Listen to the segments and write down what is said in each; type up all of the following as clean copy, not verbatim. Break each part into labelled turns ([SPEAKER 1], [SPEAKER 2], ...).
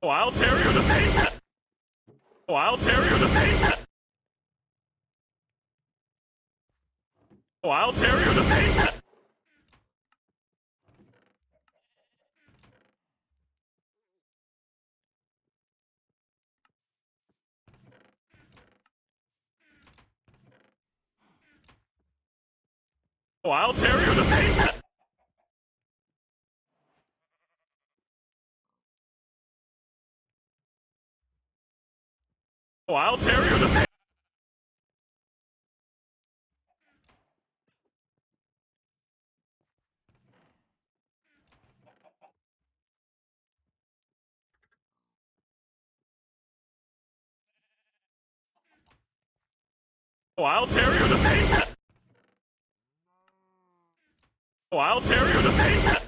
[SPEAKER 1] Oh, I'll tear you to pieces! Oh, I'll tear you to pieces! Oh, I'll tear you to pieces! Oh, I'll tear you to pieces! Oh, I'll tear you to pieces! Oh, I'll tear you to pieces!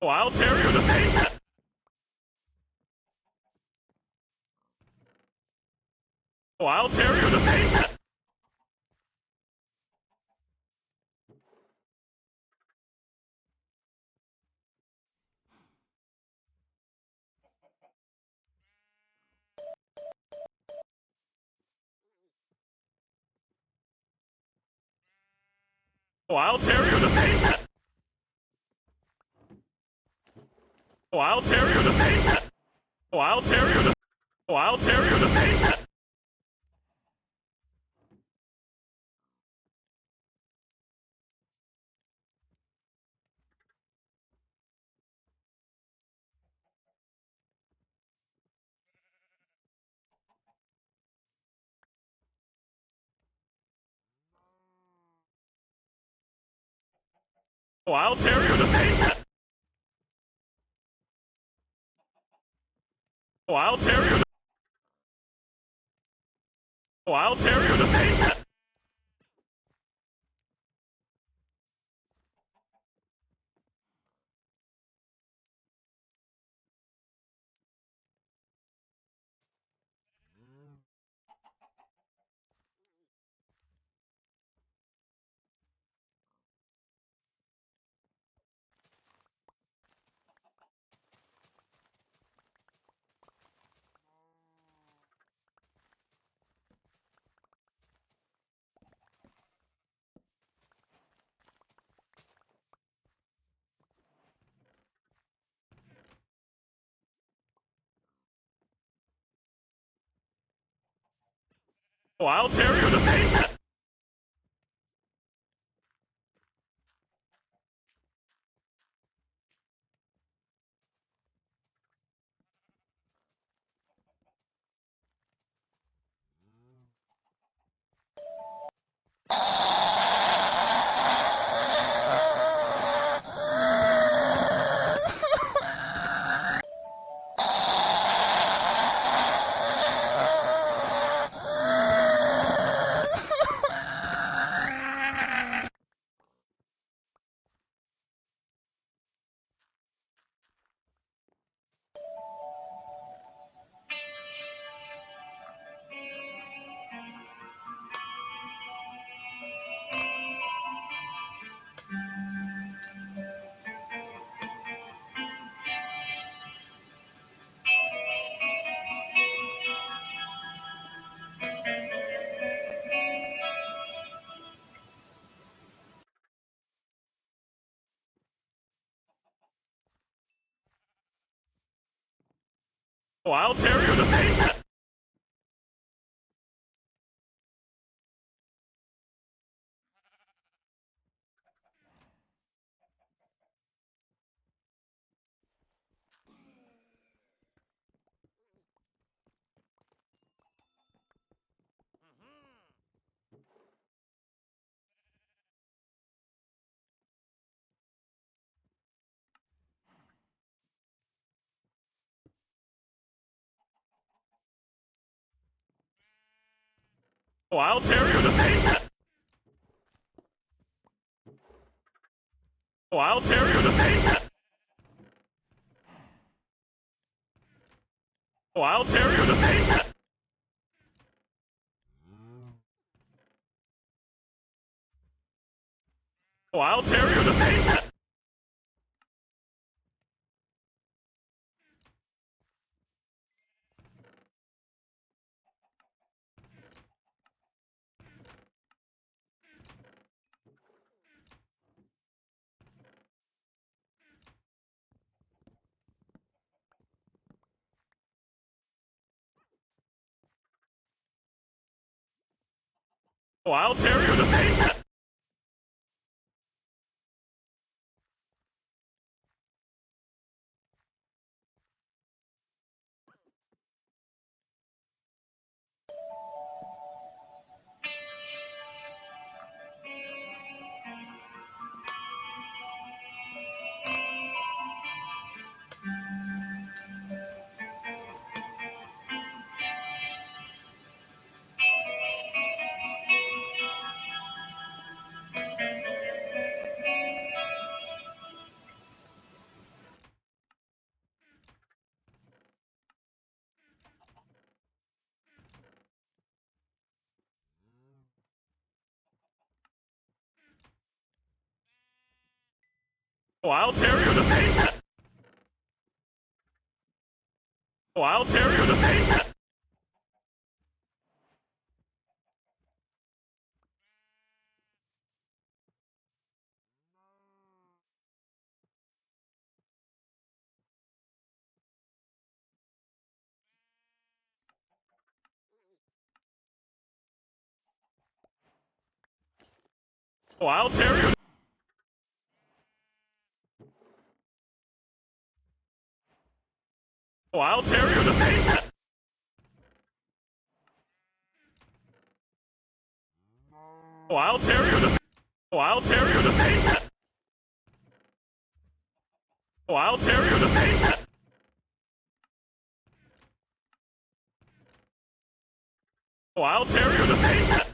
[SPEAKER 1] Oh, I'll tear you to pieces! Oh, I'll tear you to pieces! Oh, I'll tear you to pieces! Oh, I'll tear you to pieces! Oh, I'll tear you to pieces! Oh, I'll tear you to... Oh, I'll tear you to pieces! Oh, I'll tear you to pieces! Oh, I'll tear you to... Oh, I'll tear you to pieces! Oh, I'll tear you to pieces! Oh, I'll tear you to pieces! Oh, I'll tear you to pieces! Oh, I'll tear you to pieces! Oh, I'll tear you to pieces! Oh, I'll tear you to pieces! Oh, I'll tear you to pieces! Oh, I'll tear you to pieces! Oh, I'll tear you to pieces! Oh, I'll tear you. Oh, I'll tear you to pieces! Oh, I'll tear you to. Oh, I'll tear you to pieces! Oh, I'll tear you to pieces! Oh, I'll tear you to pieces!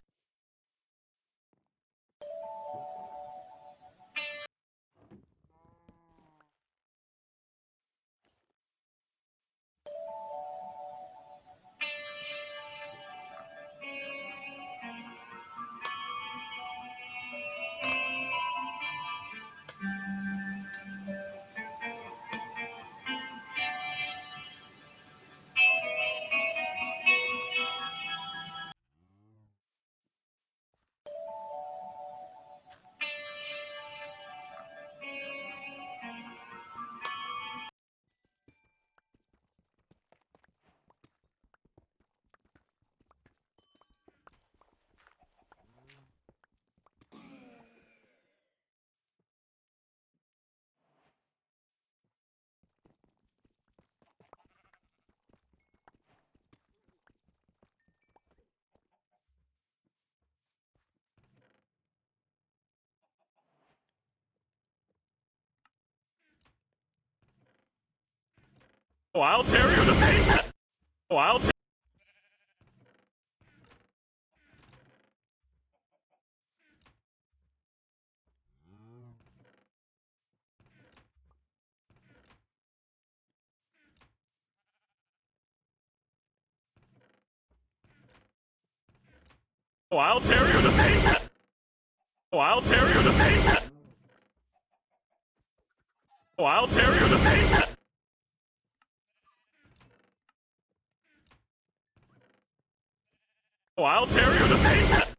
[SPEAKER 1] Oh, I'll tear you to pieces! Oh, I'll tear. Oh, I'll tear you to pieces! Oh, I'll tear you to pieces! Oh, I'll tear you to pieces! Oh, I'll tear you to pieces!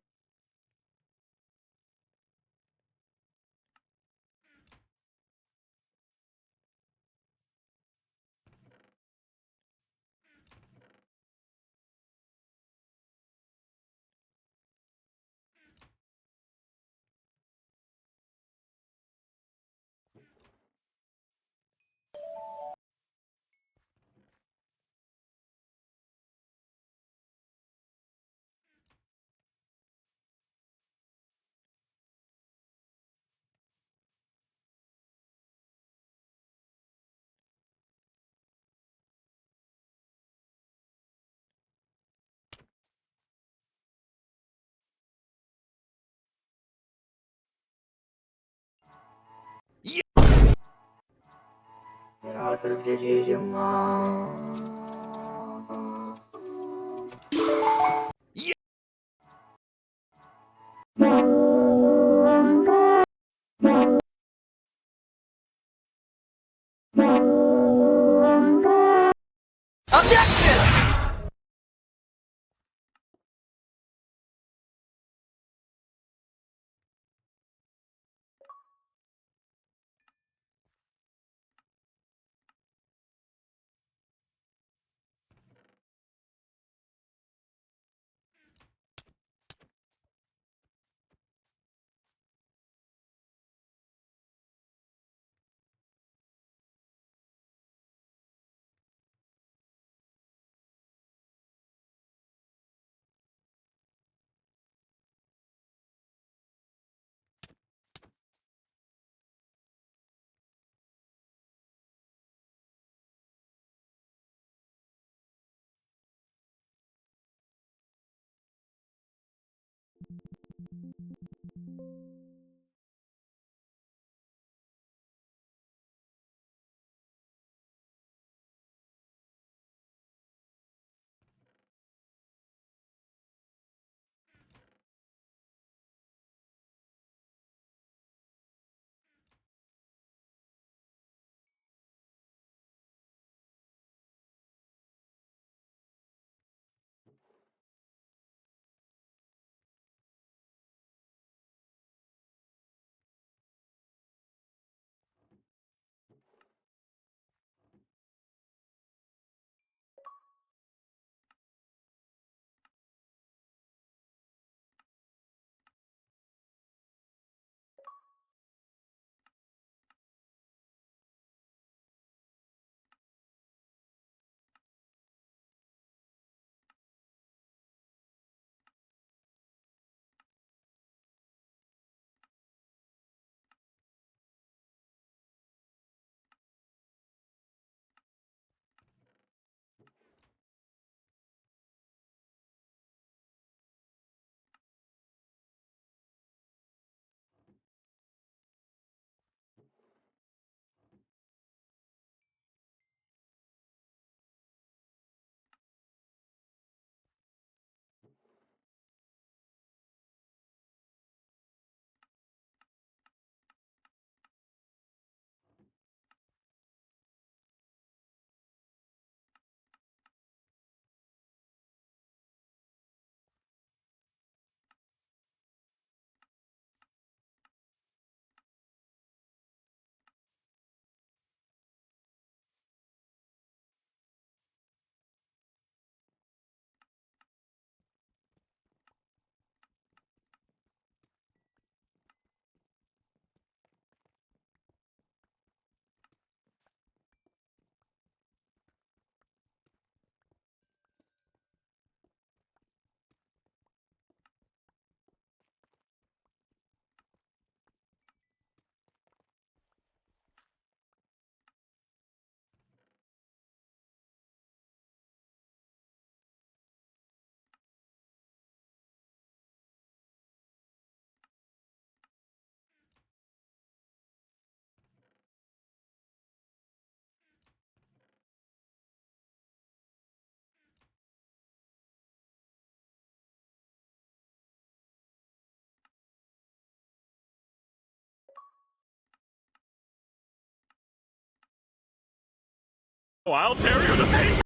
[SPEAKER 1] Oh, I'll tear you to pieces!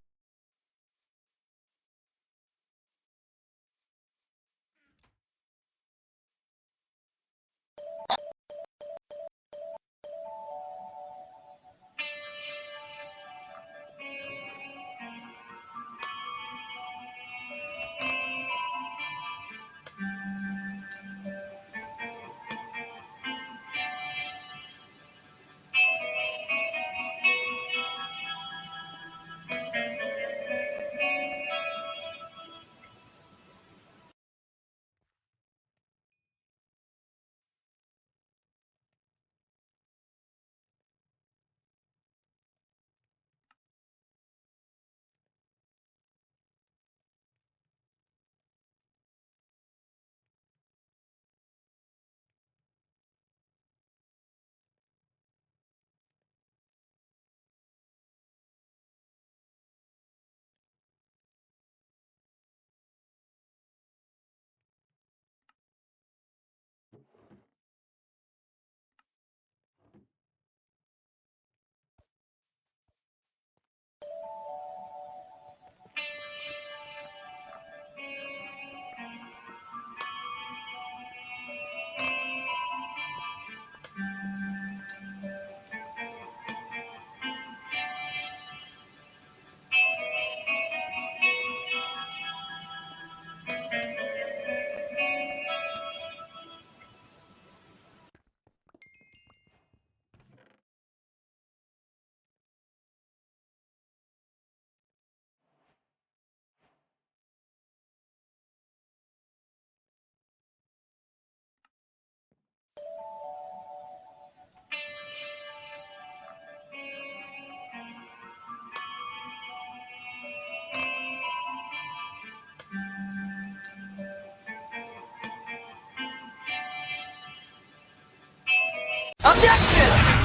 [SPEAKER 2] Objection!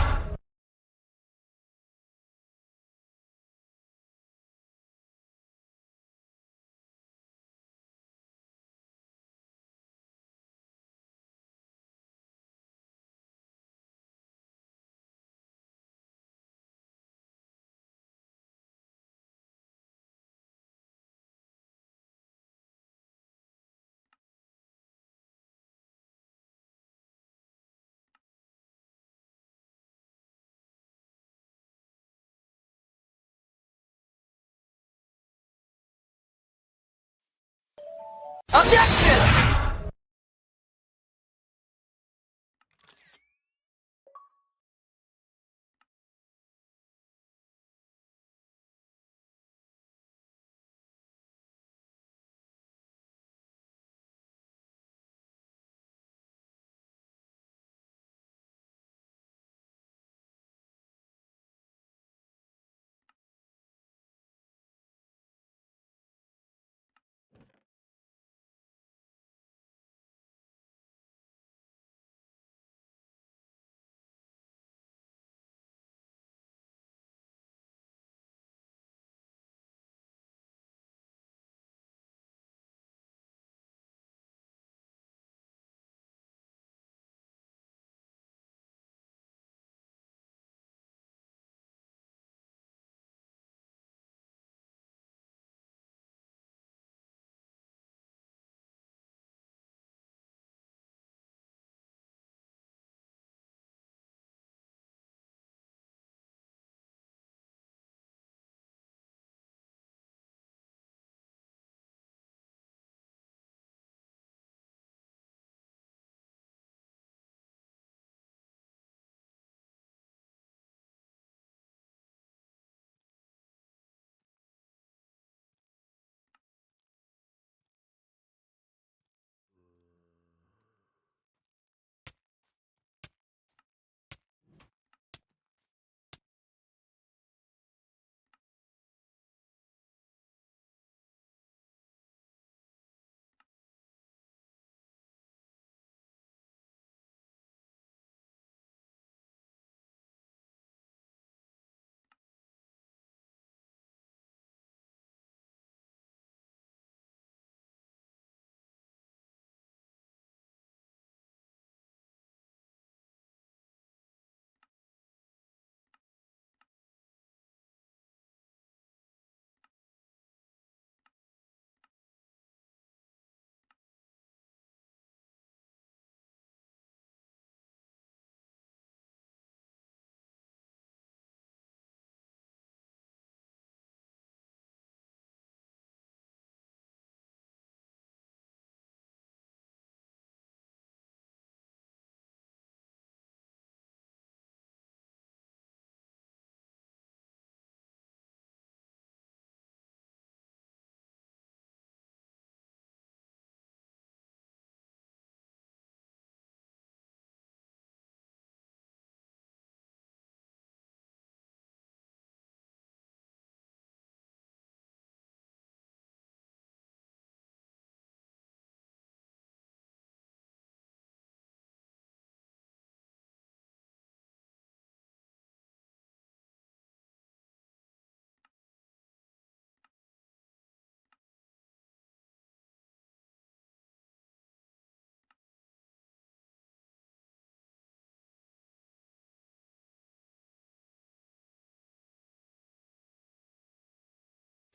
[SPEAKER 2] Objection!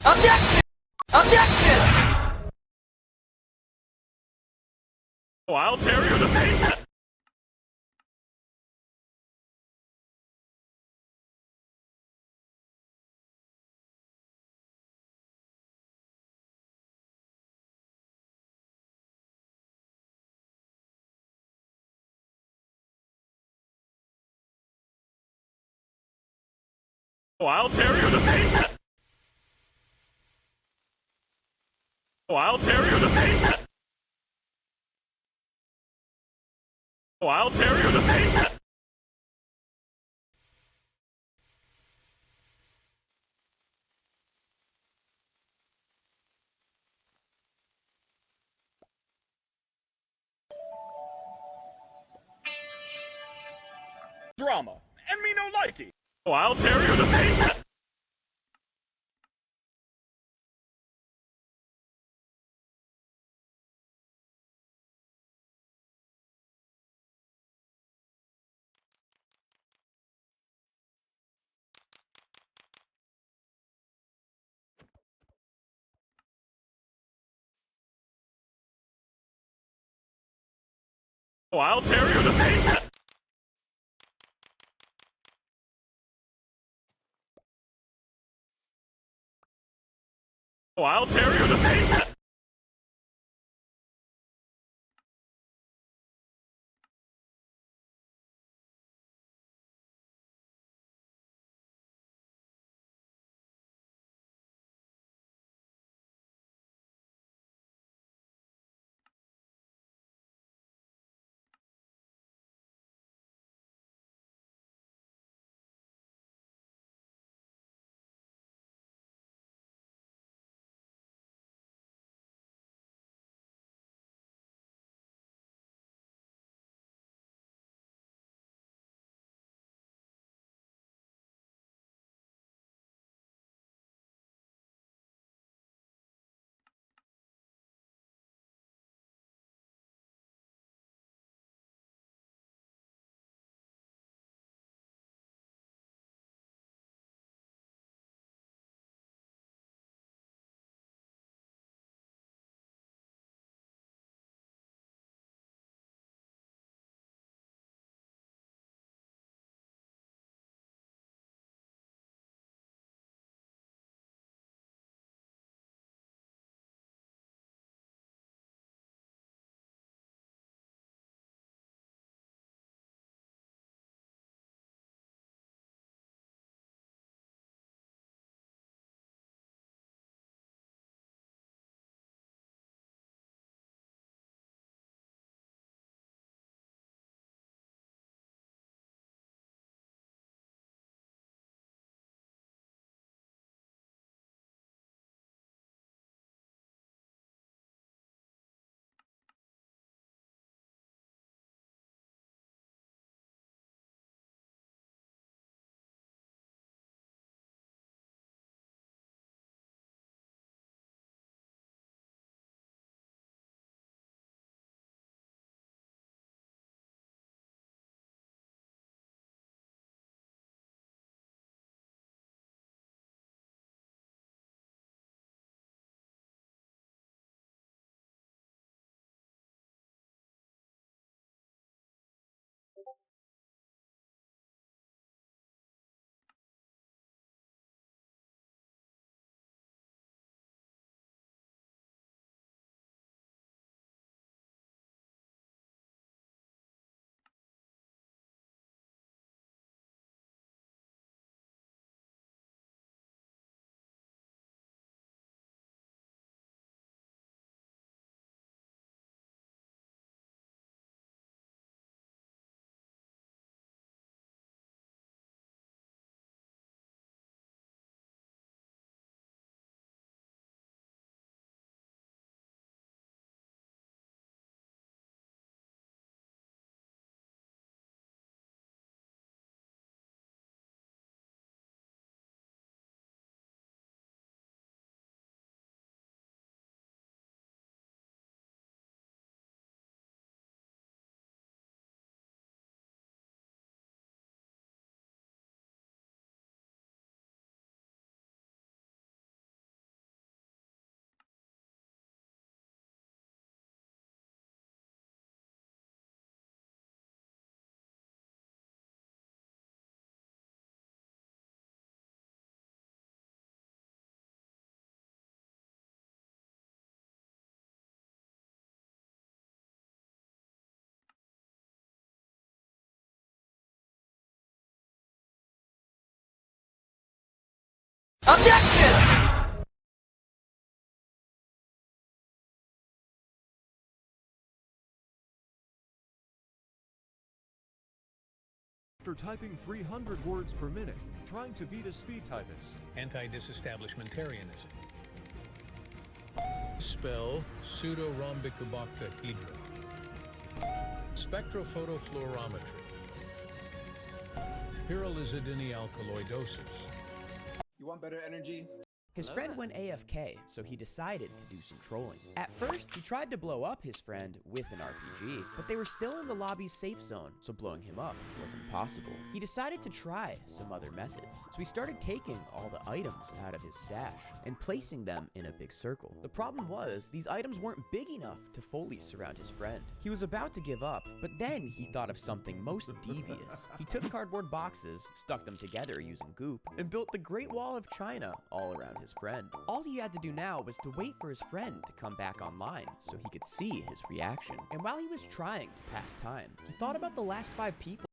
[SPEAKER 2] Objection! Objection!
[SPEAKER 1] Oh, I'll tear you to pieces! Oh, I'll tear you to pieces! Oh, I'll tear you to pieces! Oh, I'll tear you to pieces! Drama, and me no likey! Oh, I'll tear you to pieces! Oh, I'll tear you to pieces! Oh, I'll tear you to pieces!
[SPEAKER 2] Objection!
[SPEAKER 3] After typing 300 words per minute, trying to beat a speed typist.
[SPEAKER 4] Anti-disestablishmentarianism. Spell pseudo-rhombicobactahedra. Spectrophotofluorometry. Pyrrolizidini alkaloidosis.
[SPEAKER 5] You want better energy?
[SPEAKER 6] His friend went AFK, so he decided to do some trolling. At first, he tried to blow up his friend with an RPG, but they were still in the lobby's safe zone, so blowing him up was impossible. He decided to try some other methods, so he started taking all the items out of his stash and placing them in a big circle. The problem was, these items weren't big enough to fully surround his friend. He was about to give up, but then he thought of something most devious. He took cardboard boxes, stuck them together using goop, and built the Great Wall of China all around his friend. All he had to do now was to wait for his friend to come back online so he could see his reaction. And while he was trying to pass time, he thought about the last 5 people.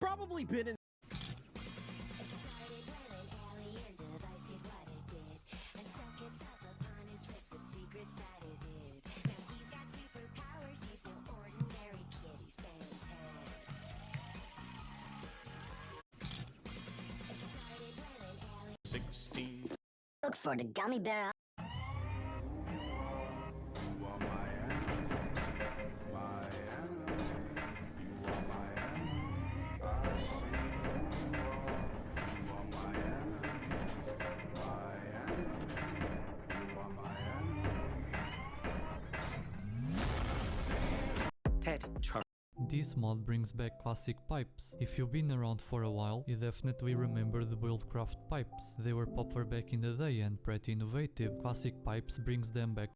[SPEAKER 2] Probably been in.
[SPEAKER 7] Look for the gummy bear.
[SPEAKER 2] Ted,
[SPEAKER 8] This mod brings back classic pipes. If you've been around for a while, you definitely remember the Buildcraft pipes. They were popular back in the day and pretty innovative. Classic pipes brings them back.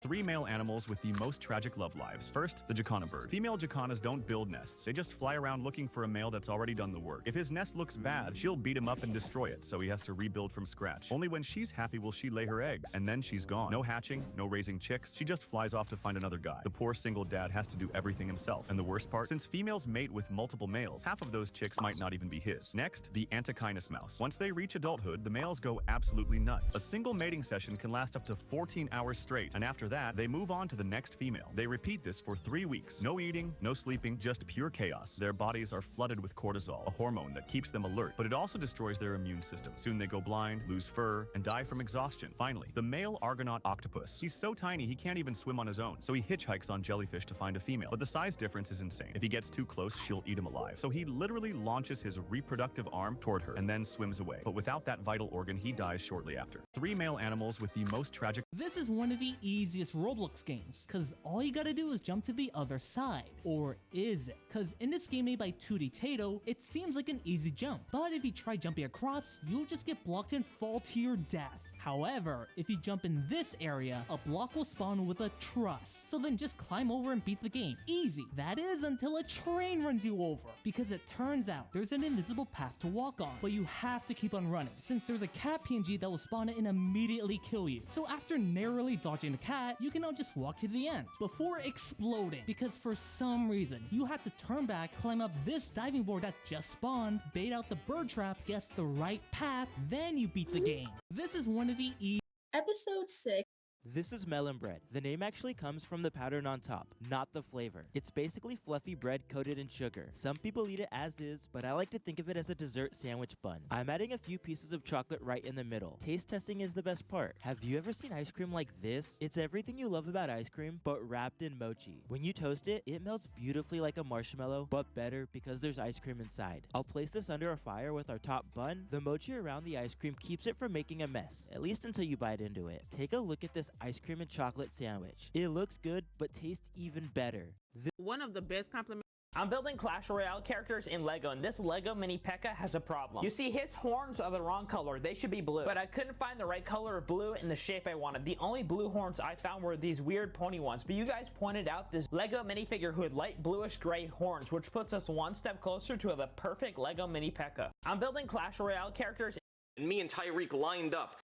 [SPEAKER 9] 3 male animals with the most tragic love lives. First, the jacana bird. Female jacanas don't build nests. They just fly around looking for a male that's already done the work. If his nest looks bad, she'll beat him up and destroy it, so he has to rebuild from scratch. Only when she's happy will she lay her eggs, and then she's gone. No hatching, no raising chicks. She just flies off to find another guy. The poor single dad has to do everything himself. And the worst part, since females mate with multiple males, half of those chicks might not even be his. Next, the Antechinus mouse. Once they reach adulthood, the males go absolutely nuts. A single mating session can last up to 14 hours straight, and after that, they move on to the next female. They repeat this for 3 weeks. No eating, no sleeping, just pure chaos. Their bodies are flooded with cortisol, a hormone that keeps them alert, but it also destroys their immune system. Soon they go blind, lose fur, and die from exhaustion. Finally, the male Argonaut octopus. He's so tiny he can't even swim on his own, so he hitchhikes on jellyfish to find a female. But the size difference is insane. If he gets too close, she'll eat him alive. So he literally launches his reproductive arm toward her and then swims away. But without that vital organ, he dies shortly after. 3 male animals with the most tragic.
[SPEAKER 10] This is one of the easiest Roblox games, cause all you gotta do is jump to the other side. Or is it? Cause in this game made by 2D Tato, it seems like an easy jump. But if you try jumping across, you'll just get blocked and fall to your death. However, if you jump in this area, a block will spawn with a truss. So then just climb over and beat the game. Easy. That is until a train runs you over. Because it turns out there's an invisible path to walk on, but you have to keep on running, since there's a cat PNG that will spawn it and immediately kill you. So after narrowly dodging the cat, you can now just walk to the end before exploding, because for some reason, you have to turn back, climb up this diving board that just spawned, bait out the bird trap, guess the right path, then you beat the game. This is one of the
[SPEAKER 11] Episode 6.
[SPEAKER 12] This is melon bread. The name actually comes from the pattern on top, not the flavor. It's basically fluffy bread coated in sugar. Some people eat it as is, but I like to think of it as a dessert sandwich bun. I'm adding a few pieces of chocolate right in the middle. Taste testing is the best part. Have you ever seen ice cream like this? It's everything you love about ice cream, but wrapped in mochi. When you toast it, it melts beautifully like a marshmallow, but better because there's ice cream inside. I'll place this under a fire with our top bun. The mochi around the ice cream keeps it from making a mess, at least until you bite into it. Take a look at this ice cream and chocolate sandwich. It looks good, but tastes even better.
[SPEAKER 11] One of the best compliments. I'm building Clash Royale characters in Lego, and this Lego Mini P.E.K.K.A. has a problem. You see, his horns are the wrong color. They should be blue. But I couldn't find the right color of blue in the shape I wanted. The only blue horns I found were these weird pony ones. But you guys pointed out this Lego minifigure who had light bluish gray horns, which puts us one step closer to the perfect Lego Mini P.E.K.K.A. I'm building Clash Royale characters, and me and Tyreek lined up.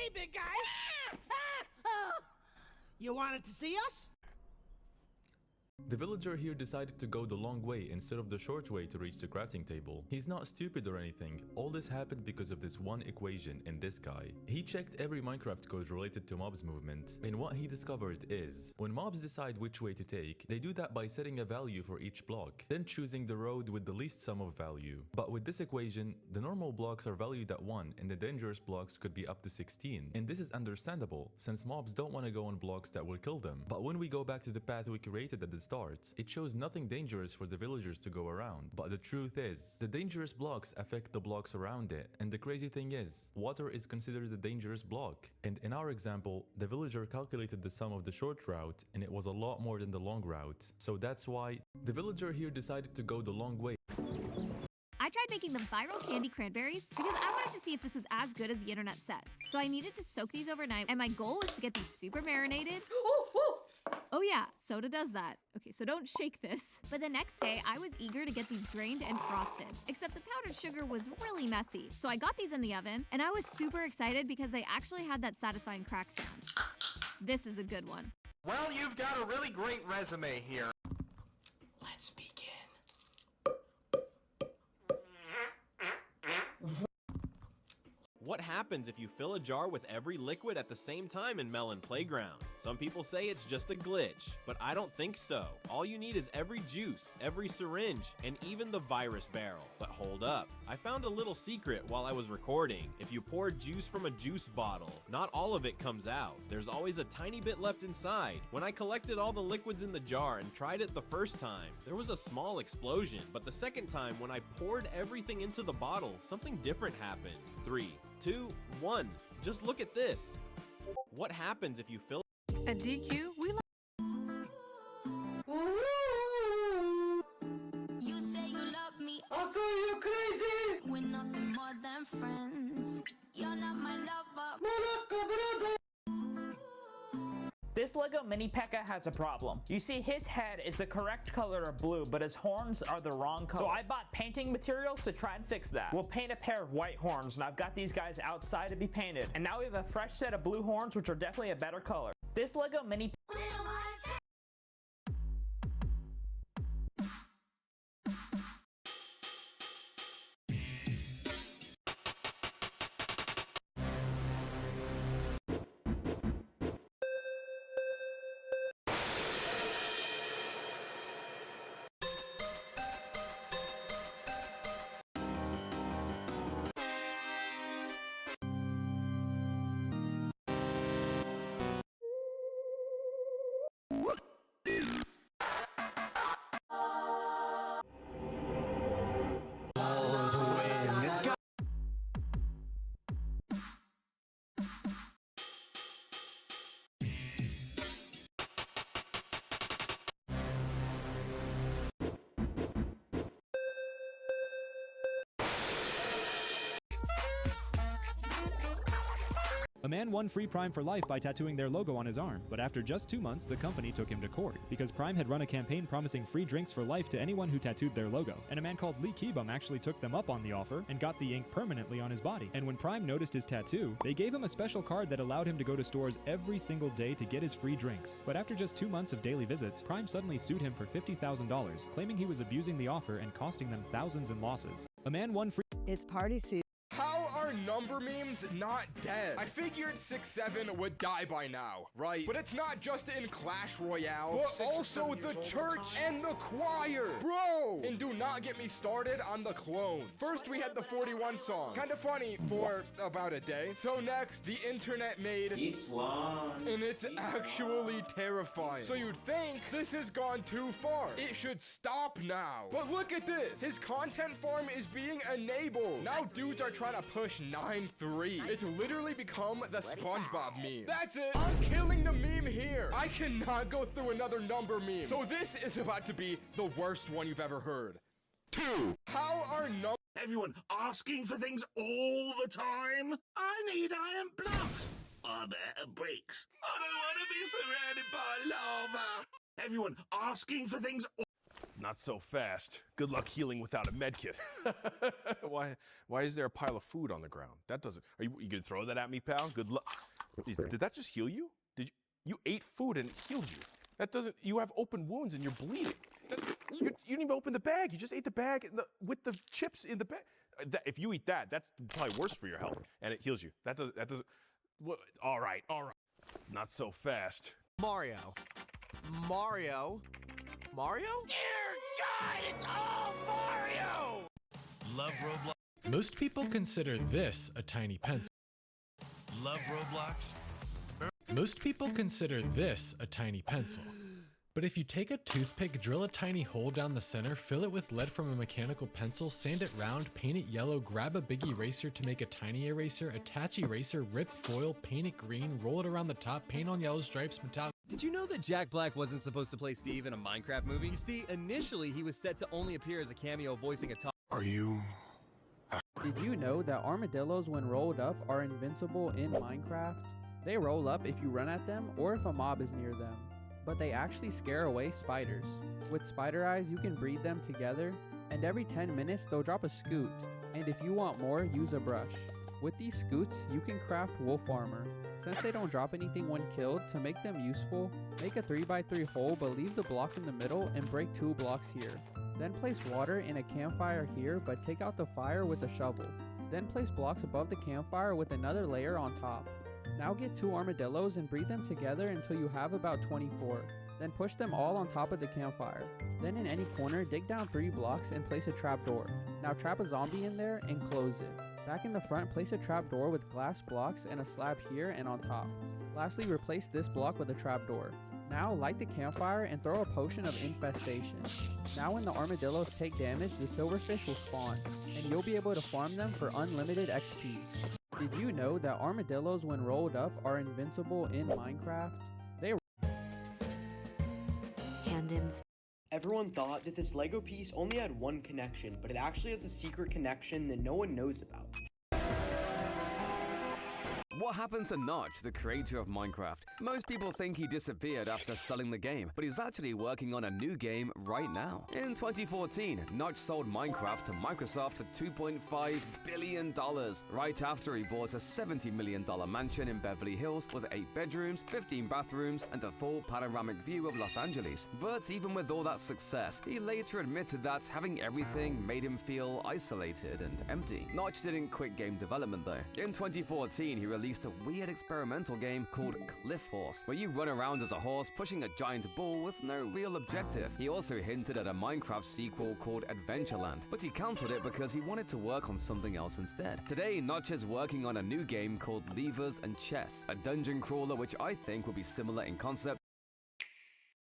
[SPEAKER 2] Hey, big guy! You wanted to see us?
[SPEAKER 1] The villager here decided to go the long way instead of the short way to reach the crafting table. He's not stupid or anything, all this happened because of this one equation in this guy. He checked every Minecraft code related to mobs movement, and what he discovered is, when mobs decide which way to take, they do that by setting a value for each block, then choosing the road with the least sum of value. But with this equation, the normal blocks are valued at 1 and the dangerous blocks could be up to 16. And this is understandable, since mobs don't want to go on blocks that will kill them. But when we go back to the path we created at the start, it shows nothing dangerous for the villagers to go around. But the truth is, the dangerous blocks affect the blocks around it. And the crazy thing is, water is considered a dangerous block. And in our example, the villager calculated the sum of the short route and it was a lot more than the long route. So that's why the villager here decided to go the long way.
[SPEAKER 13] I tried making the viral candy cranberries because I wanted to see if this was as good as the internet says. So I needed to soak these overnight, and my goal was to get these super marinated. Oh yeah, soda does that. Okay, so don't shake this. But the next day, I was eager to get these drained and frosted. Except the powdered sugar was really messy. So I got these in the oven, and I was super excited because they actually had that satisfying crack sound. This is a good one.
[SPEAKER 2] Well, you've got a really great resume here. Let's begin.
[SPEAKER 14] What happens if you fill a jar with every liquid at the same time in Melon Playground? Some people say it's just a glitch, but I don't think so. All you need is every juice, every syringe, and even the virus barrel. But hold up, I found a little secret while I was recording. If you pour juice from a juice bottle, not all of it comes out. There's always a tiny bit left inside. When I collected all the liquids in the jar and tried it the first time, there was a small explosion, but the second time when I poured everything into the bottle, something different happened. 3, 2, 1. Just look at this. What happens if you fill
[SPEAKER 15] At DQ, we
[SPEAKER 7] You say you love me. I'll say you crazy. We're nothing more than friends. You're not my lover.
[SPEAKER 11] This Lego Mini P.E.K.K.A has a problem. You see, his head is the correct color of blue, but his horns are the wrong color. So I bought painting materials to try and fix that. We'll paint a pair of white horns, and I've got these guys outside to be painted. And now we have a fresh set of blue horns, which are definitely a better color. This Lego Mini
[SPEAKER 16] A man won free Prime for life by tattooing their logo on his arm, but after just 2 months, the company took him to court because Prime had run a campaign promising free drinks for life to anyone who tattooed their logo. And a man called Lee Keebum actually took them up on the offer and got the ink permanently on his body. And when Prime noticed his tattoo, they gave him a special card that allowed him to go to stores every single day to get his free drinks. But after just 2 months of daily visits, Prime suddenly sued him for $50,000, claiming he was abusing the offer and costing them thousands in losses. A man won free—
[SPEAKER 17] It's party season.
[SPEAKER 18] How are number memes not dead? I figured 6-7 would die by now, right? But it's not just in Clash Royale, but also the church and the choir. Bro! And do not get me started on the clones. First, we had the 41 song. Kind of funny for about a day. So next, the internet made
[SPEAKER 19] 6-1.
[SPEAKER 18] And it's actually terrifying. So you'd think this has gone too far. It should stop now. But look at this. His content farm is being enabled. Now dudes are trying to push 9-3. It's literally become the SpongeBob meme. That's it. I'm killing the meme here. I cannot go through another number meme. So this is about to be the worst one you've ever heard. 2. How are
[SPEAKER 19] Everyone asking for things all the time? I need iron blocks. Or better bricks. I don't want to be surrounded by lava. Everyone asking for things
[SPEAKER 18] Not so fast. Good luck healing without a medkit. Why is there a pile of food on the ground? That doesn't... Are you gonna throw that at me, pal? Good luck. Did that just heal you? You ate food and it healed you. That doesn't... You have open wounds and you're bleeding. You didn't even open the bag. You just ate the bag with the chips in the bag. If you eat that, that's probably worse for your health, and it heals you. That doesn't. What? All right. Not so fast.
[SPEAKER 15] Mario. Dear God, it's all Mario!
[SPEAKER 17] Love Roblox.
[SPEAKER 20] Most people consider this a tiny pencil.
[SPEAKER 17] Love Roblox.
[SPEAKER 20] Most people consider this a tiny pencil. But if you take a toothpick, drill a tiny hole down the center, fill it with lead from a mechanical pencil, sand it round, paint it yellow, grab a big eraser to make a tiny eraser, attach eraser, rip foil, paint it green, roll it around the top, paint on yellow stripes, metallic.
[SPEAKER 21] Did you know that Jack Black wasn't supposed to play Steve in a Minecraft movie? You see, initially he was set to only appear as a cameo voicing a top.
[SPEAKER 22] Are you...
[SPEAKER 23] Did you know that armadillos when rolled up are invincible in Minecraft? They roll up if you run at them or if a mob is near them. But they actually scare away spiders. With spider eyes, you can breed them together, and every 10 minutes they'll drop a scoot, and if you want more, use a brush. With these scoots, you can craft wolf armor. Since they don't drop anything when killed, to make them useful, make a 3x3 hole but leave the block in the middle and break 2 blocks here. Then place water in a campfire here but take out the fire with a shovel. Then place blocks above the campfire with another layer on top. Now get 2 armadillos and breed them together until you have about 24. Then push them all on top of the campfire. Then in any corner, dig down 3 blocks and place a trapdoor. Now trap a zombie in there and close it. Back in the front, place a trapdoor with glass blocks and a slab here and on top. Lastly, replace this block with a trapdoor. Now light the campfire and throw a potion of infestation. Now when the armadillos take damage, the silverfish will spawn, and you'll be able to farm them for unlimited XP. Did you know that armadillos when rolled up are invincible in Minecraft?
[SPEAKER 24] Hand-ins. Everyone thought that this Lego piece only had one connection, but it actually has a secret connection that no one knows about.
[SPEAKER 25] What happened to Notch, the creator of Minecraft? Most people think he disappeared after selling the game, but he's actually working on a new game right now. In 2014, Notch sold Minecraft to Microsoft for $2.5 billion, right after he bought a $70 million mansion in Beverly Hills with 8 bedrooms, 15 bathrooms, and a full panoramic view of Los Angeles. But even with all that success, he later admitted that having everything made him feel isolated and empty. Notch didn't quit game development though. In 2014, he released a weird experimental game called Cliff Horse, where you run around as a horse pushing a giant ball with no real objective. He also hinted at a Minecraft sequel called Adventureland, but he cancelled it because he wanted to work on something else instead. Today, Notch is working on a new game called Levers and Chess, a dungeon crawler which I think will be similar in concept.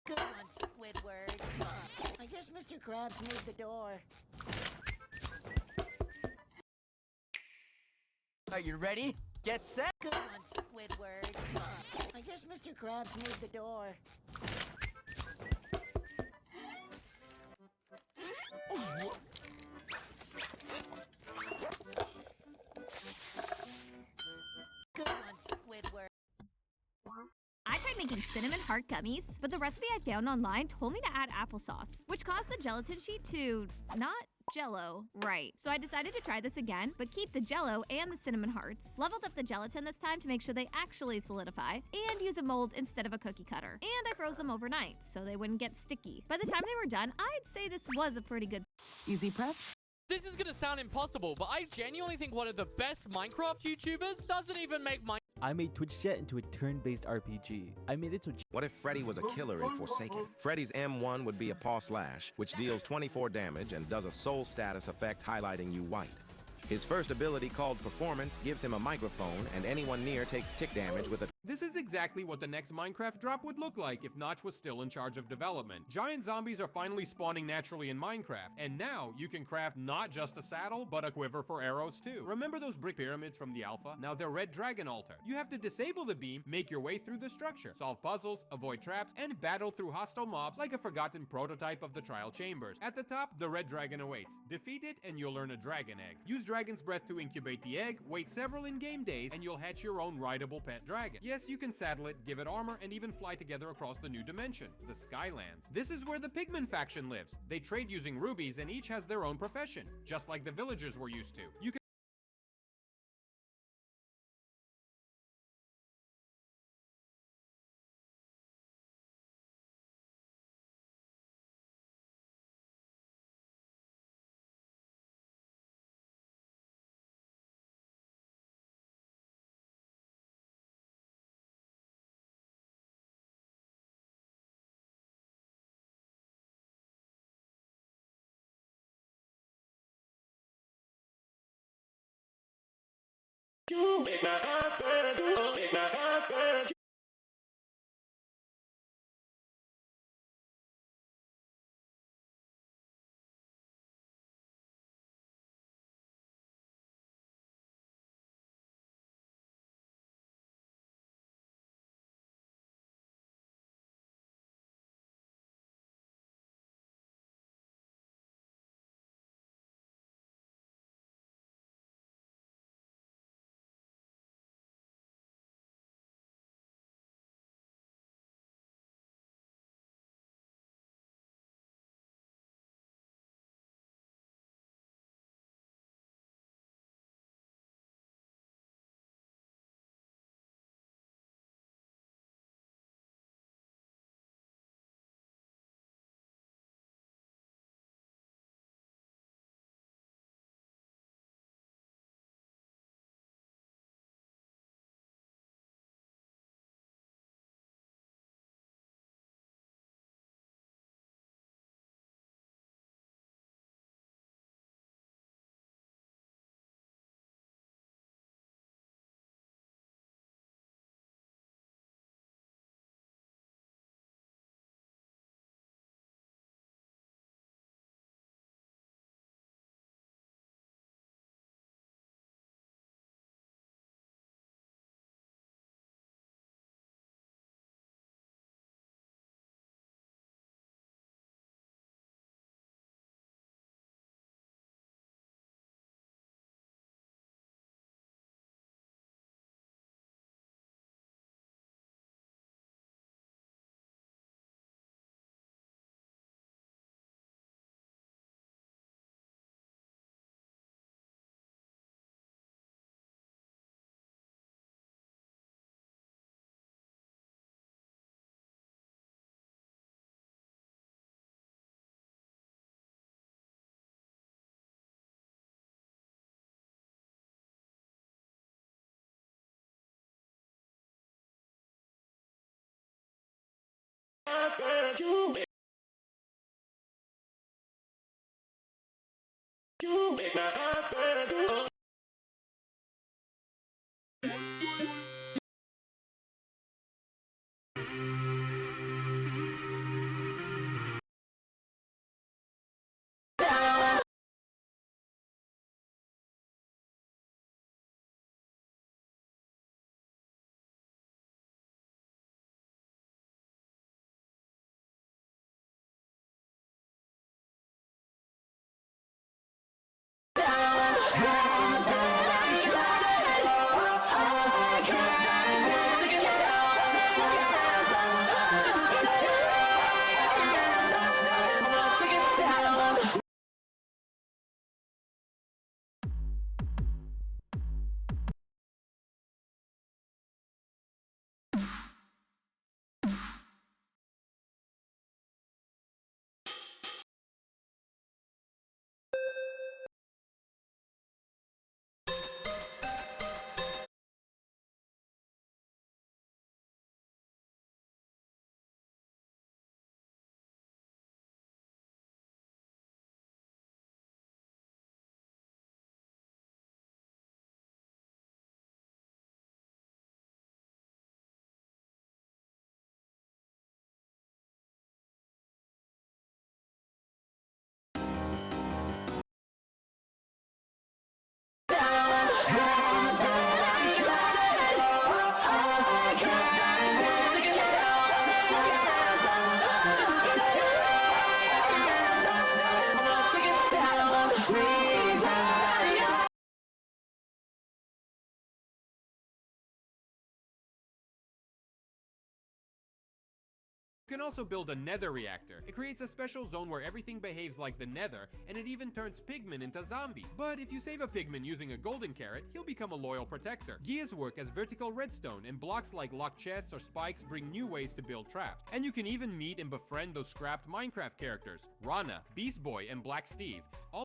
[SPEAKER 26] Good one, Squidward. I guess Mr. Krabs moved the door.
[SPEAKER 15] Are you ready? Get set!
[SPEAKER 26] Good one, Squidward. I guess Mr. Krabs moved the door. Good one, Squidward.
[SPEAKER 13] I tried making cinnamon heart gummies, but the recipe I found online told me to add applesauce, which caused the gelatin sheet to not Jello right. So I decided to try this again, but keep the Jello and the cinnamon hearts. Leveled up the gelatin this time to make sure they actually solidify, and use a mold instead of a cookie cutter. And I froze them overnight so they wouldn't get sticky. By the time they were done, I'd say this was a pretty good
[SPEAKER 27] easy prep. This is gonna sound impossible, but I genuinely think one of the best Minecraft YouTubers doesn't even make Minecraft.
[SPEAKER 28] I made Twitch Jet into a turn-based RPG. I made it so...
[SPEAKER 29] What if Freddy was a killer in Forsaken? Freddy's M1 would be a paw slash, which deals 24 damage and does a soul status effect highlighting you white. His first ability, called Performance, gives him a microphone, and anyone near takes tick damage with a...
[SPEAKER 30] This is exactly what the next Minecraft drop would look like if Notch was still in charge of development. Giant zombies are finally spawning naturally in Minecraft, and now you can craft not just a saddle, but a quiver for arrows too. Remember those brick pyramids from the alpha? Now they're Red Dragon Altar. You have to disable the beam, make your way through the structure, solve puzzles, avoid traps, and battle through hostile mobs like a forgotten prototype of the Trial Chambers. At the top, the Red Dragon awaits. Defeat it, and you'll earn a Dragon Egg. Use Dragon's Breath to incubate the egg, wait several in-game days, and you'll hatch your own rideable pet dragon. Yes, you can saddle it, give it armor, and even fly together across the new dimension, the Skylands. This is where the Pigman faction lives. They trade using rubies and each has their own profession, just like the villagers we're used to. You can
[SPEAKER 19] Make my heart burn, make my heart burn. You make my heart burn.
[SPEAKER 30] You can also build a nether reactor. It creates a special zone where everything behaves like the nether, and it even turns pigmen into zombies. But if you save a pigman using a golden carrot, he'll become a loyal protector. Gears work as vertical redstone, and blocks like locked chests or spikes bring new ways to build traps. And you can even meet and befriend those scrapped Minecraft characters, Rana, Beast Boy, and Black Steve. All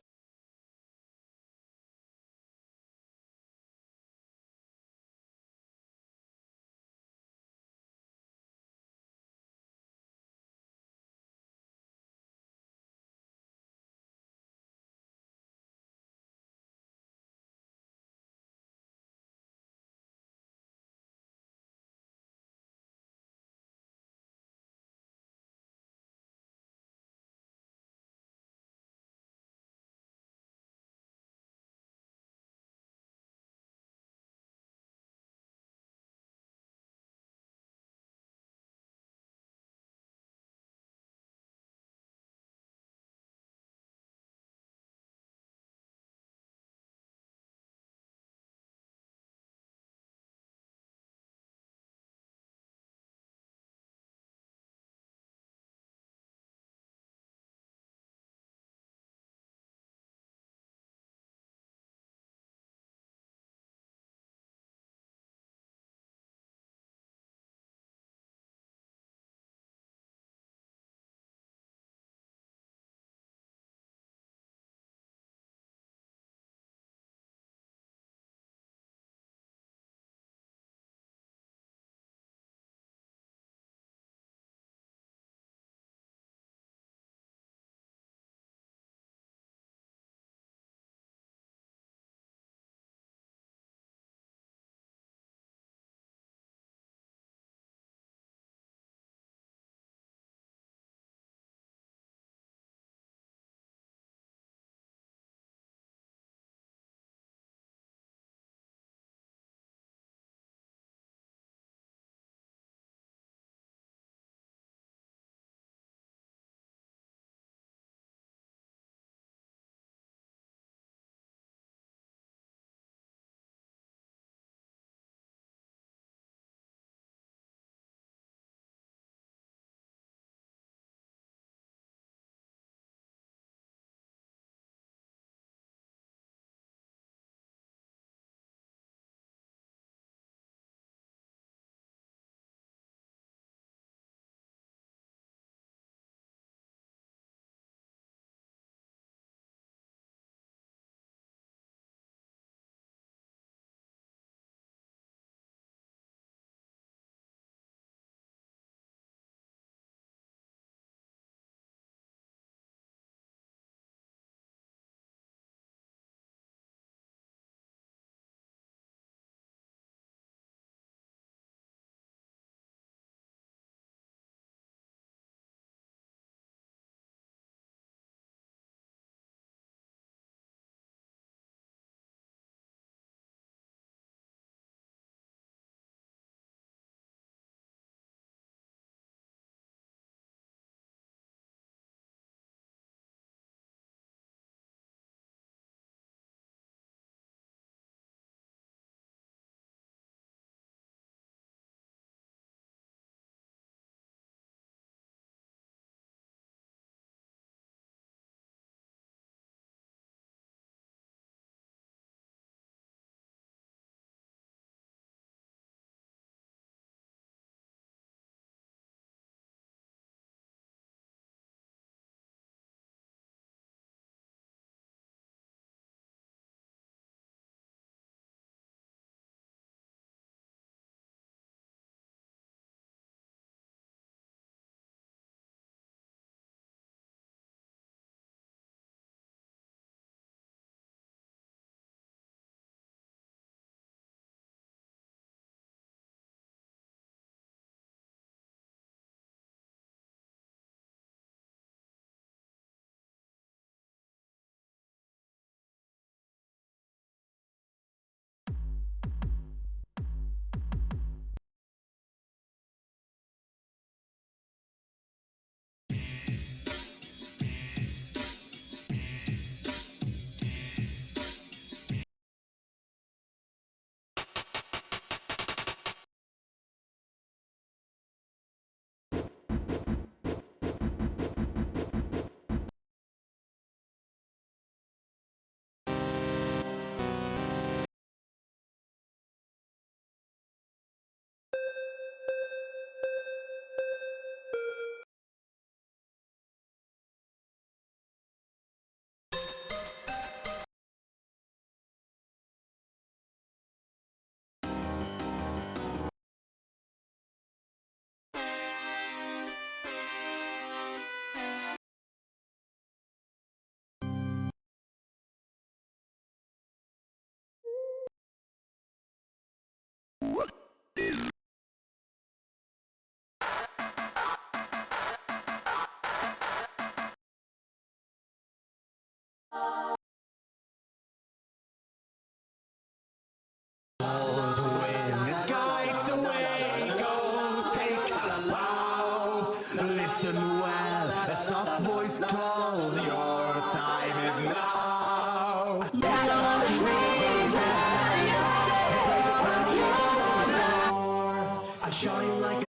[SPEAKER 1] I shine like